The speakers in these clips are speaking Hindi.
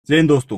जय हिंद दोस्तों।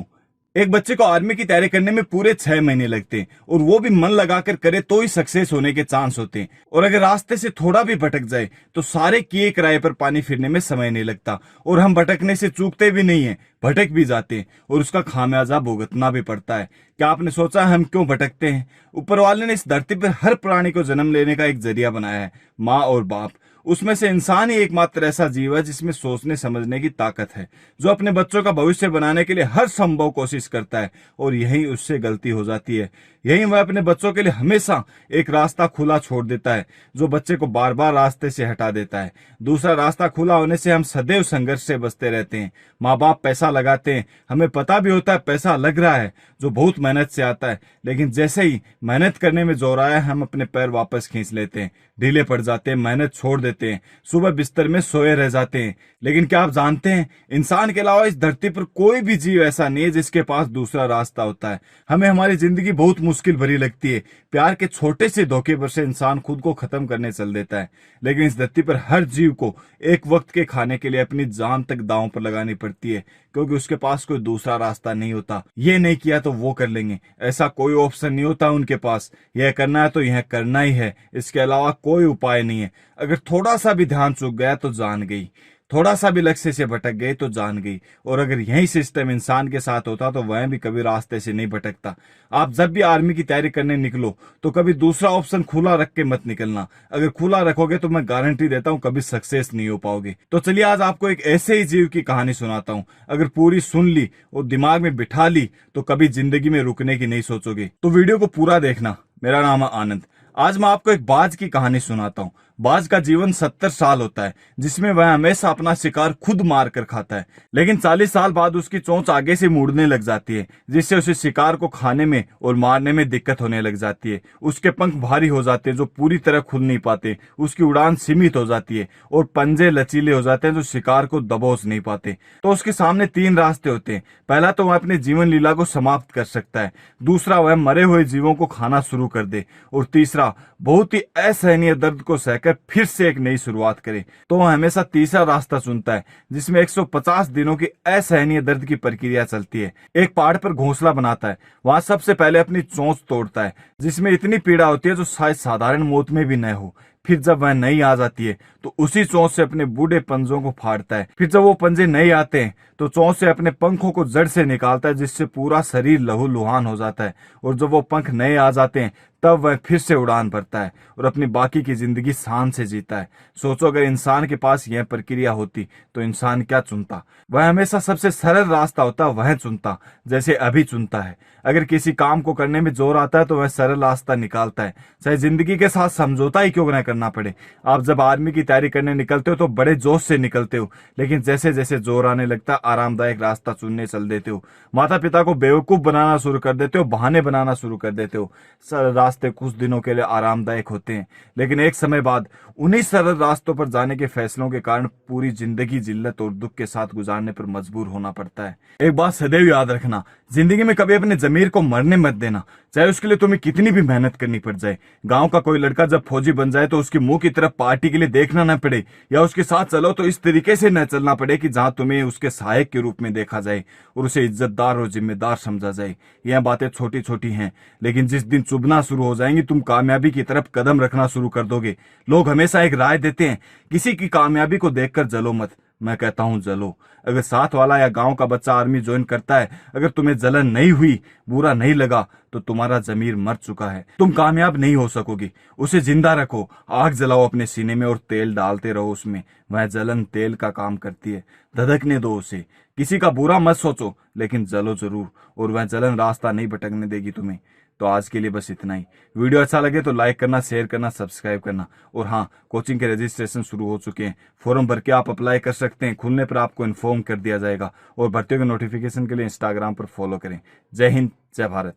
एक बच्चे को आर्मी की तैयारी करने में पूरे 6 महीने लगते हैं और वो भी मन लगाकर करे तो ही सक्सेस होने के चांस होते हैं। और अगर रास्ते से थोड़ा भी भटक जाए तो सारे किए किराए पर पानी फिरने में समय नहीं लगता और हम भटकने से चूकते भी नहीं है, भटक भी जाते हैं और उसका खामियाजा भुगतना भी पड़ता है। क्या आपने सोचा हम क्यों भटकते हैं? ऊपर वाले ने इस धरती पर हर प्राणी को जन्म लेने का एक जरिया बनाया है, माँ और बाप। उसमें से इंसान ही एकमात्र ऐसा जीव है जिसमें सोचने समझने की ताकत है, जो अपने बच्चों का भविष्य बनाने के लिए हर संभव कोशिश करता है और यही उससे गलती हो जाती है। यही वह अपने बच्चों के लिए हमेशा एक रास्ता खुला छोड़ देता है, जो बच्चे को बार बार रास्ते से हटा देता है। दूसरा रास्ता खुला होने से हम सदैव संघर्ष से बचते रहते हैं। माँ बाप पैसा लगाते हैं, हमें पता भी होता है पैसा लग रहा है, जो बहुत मेहनत से आता है, लेकिन जैसे ही मेहनत करने में जोर आया हम अपने पैर वापस खींच लेते हैं, ढीले पड़ जाते हैं, मेहनत छोड़ देते हैं, सुबह बिस्तर में सोए रह जाते हैं। लेकिन क्या आप जानते हैं, इंसान के अलावा इस धरती पर कोई भी जीव ऐसा नहीं है जिसके पास दूसरा रास्ता होता है। हमें हमारी जिंदगी बहुत मुश्किल भरी लगती है, प्यार के छोटे से धोखे पर से इंसान खुद को खत्म करने चल देता है। लेकिन इस धरती पर हर जीव को एक वक्त के खाने के लिए अपनी जान तक दांव पर लगानी पड़ती है, क्योंकि उसके पास कोई दूसरा रास्ता नहीं होता। ये नहीं किया तो वो कर लेंगे, ऐसा कोई ऑप्शन नहीं होता उनके पास। यह करना है तो यह करना ही है, इसके अलावा कोई उपाय नहीं है। अगर थोड़ा सा भी ध्यान चूक गया तो जान गई, थोड़ा सा भी लक्ष्य से भटक गए तो जान गई। और अगर यही सिस्टम इंसान के साथ होता तो वह भी कभी रास्ते से नहीं भटकता। आप जब भी आर्मी की तैयारी करने निकलो तो कभी दूसरा ऑप्शन खुला रख के मत निकलना। अगर खुला रखोगे तो मैं गारंटी देता हूं कभी सक्सेस नहीं हो पाओगे। तो चलिए आज आपको एक ऐसे ही जीव की कहानी सुनाता हूं। अगर पूरी सुन ली और दिमाग में बिठा ली तो कभी जिंदगी में रुकने की नहीं सोचोगे। तो वीडियो को पूरा देखना। मेरा नाम है आनंद। आज मैं आपको एक बाज की कहानी सुनाता हूँ। बाज का जीवन 70 साल होता है, जिसमें वह हमेशा अपना शिकार खुद मार कर खाता है। लेकिन 40 साल बाद उसकी चोंच आगे से मुड़ने लग जाती है, जिससे उसे शिकार को खाने में और मारने में दिक्कत होने लग जाती है। उसके पंख भारी हो जाते हैं जो पूरी तरह खुल नहीं पाते, उसकी उड़ान सीमित हो जाती है और पंजे लचीले हो जाते हैं जो शिकार को दबोच नहीं पाते। तो उसके सामने 3 रास्ते होते हैं। पहला तो वह अपने जीवन लीला को समाप्त कर सकता है, दूसरा वह मरे हुए जीवों को खाना शुरू कर दे और तीसरा बहुत ही असहनीय दर्द को सहकर फिर से एक नई शुरुआत करे। तो वह हमेशा तीसरा रास्ता चुनता है, जिसमें 150 दिनों की असहनीय दर्द की प्रक्रिया चलती है। एक पहाड़ पर घोंसला बनाता है, वहां सबसे पहले अपनी चोंच तोड़ता है, जिसमें इतनी पीड़ा होती है जो शायद साधारण मौत में भी न हो। फिर जब वह नई आ जाती है तो उसी चोंच से अपने बूढ़े पंजों को फाड़ता है। फिर जब वो पंजे नहीं आते हैं तो चोंच से अपने पंखों को जड़ से निकालता है, जिससे पूरा शरीर लहूलुहान हो जाता है। और जब वो पंख नए आ जाते हैं तब वह फिर से उड़ान भरता है और अपनी बाकी की जिंदगी शान से जीता है। सोचो अगर इंसान के पास यह प्रक्रिया होती तो इंसान क्या चुनता? वह हमेशा सबसे सरल रास्ता होता वह चुनता, जैसे अभी चुनता है। अगर किसी काम को करने में जोर आता है तो वह सरल रास्ता निकालता है, चाहे जिंदगी के साथ समझौता ही क्यों न करना पड़े। आप जब आर्मी की तैयारी करने निकलते हो तो बड़े जोश से निकलते हो, लेकिन जैसे जैसे जोर आने लगता आरामदायक रास्ता चुनने चल देते हो। माता पिता को बेवकूफ बनाना शुरू कर देते हो, बहाने बनाना शुरू कर देते हो। सरल रास्ते कुछ दिनों के लिए आरामदायक होते हैं, लेकिन एक समय बाद उन्हीं सरल रास्तों पर जाने के फैसलों के कारण पूरी जिंदगी जिल्लत और दुख के साथ गुजारने पर मजबूर होना पड़ता है। एक बात सदैव याद रखना, जिंदगी में कभी अपने जमीर को मरने मत देना, चाहे उसके लिए तुम्हें कितनी भी मेहनत करनी पड़ जाए। गांव का कोई लड़का जब फौजी बन जाए तो उसके मुंह की तरफ पार्टी के लिए देखना न पड़े, या उसके साथ चलो तो इस तरीके से न चलना पड़े कि जहां तुम्हें उसके सहायक के रूप में देखा जाए और उसे इज्जतदार और जिम्मेदार समझा जाए। यह बातें छोटी छोटी हैं, लेकिन जिस दिन चुभना शुरू हो जाएंगी तुम कामयाबी की तरफ कदम रखना शुरू कर दोगे। लोग हमेशा एक राय देते हैं, किसी की कामयाबी को देखकर जलो मत। मैं कहता हूं जलो। अगर साथ वाला या गांव का बच्चा आर्मी ज्वाइन करता है, अगर तुम्हें जलन नहीं हुई, बुरा नहीं लगा, तो तुम्हारा जमीर मर चुका है, तुम कामयाब नहीं हो सकोगी। उसे जिंदा रखो, आग जलाओ अपने सीने में और तेल डालते रहो उसमें। वह जलन तेल का काम करती है, धधकने दो उसे। किसी का बुरा मत सोचो, लेकिन जलो जरूर, और वह जलन रास्ता नहीं भटकने देगी तुम्हें। तो आज के लिए बस इतना ही। वीडियो अच्छा लगे तो लाइक करना, शेयर करना, सब्सक्राइब करना। और हाँ, कोचिंग के रजिस्ट्रेशन शुरू हो चुके हैं, फॉर्म भर के आप अप्लाई कर सकते हैं। खुलने पर आपको इन्फॉर्म कर दिया जाएगा और भर्तियों के नोटिफिकेशन के लिए इंस्टाग्राम पर फॉलो करें। जय हिंद, जय भारत।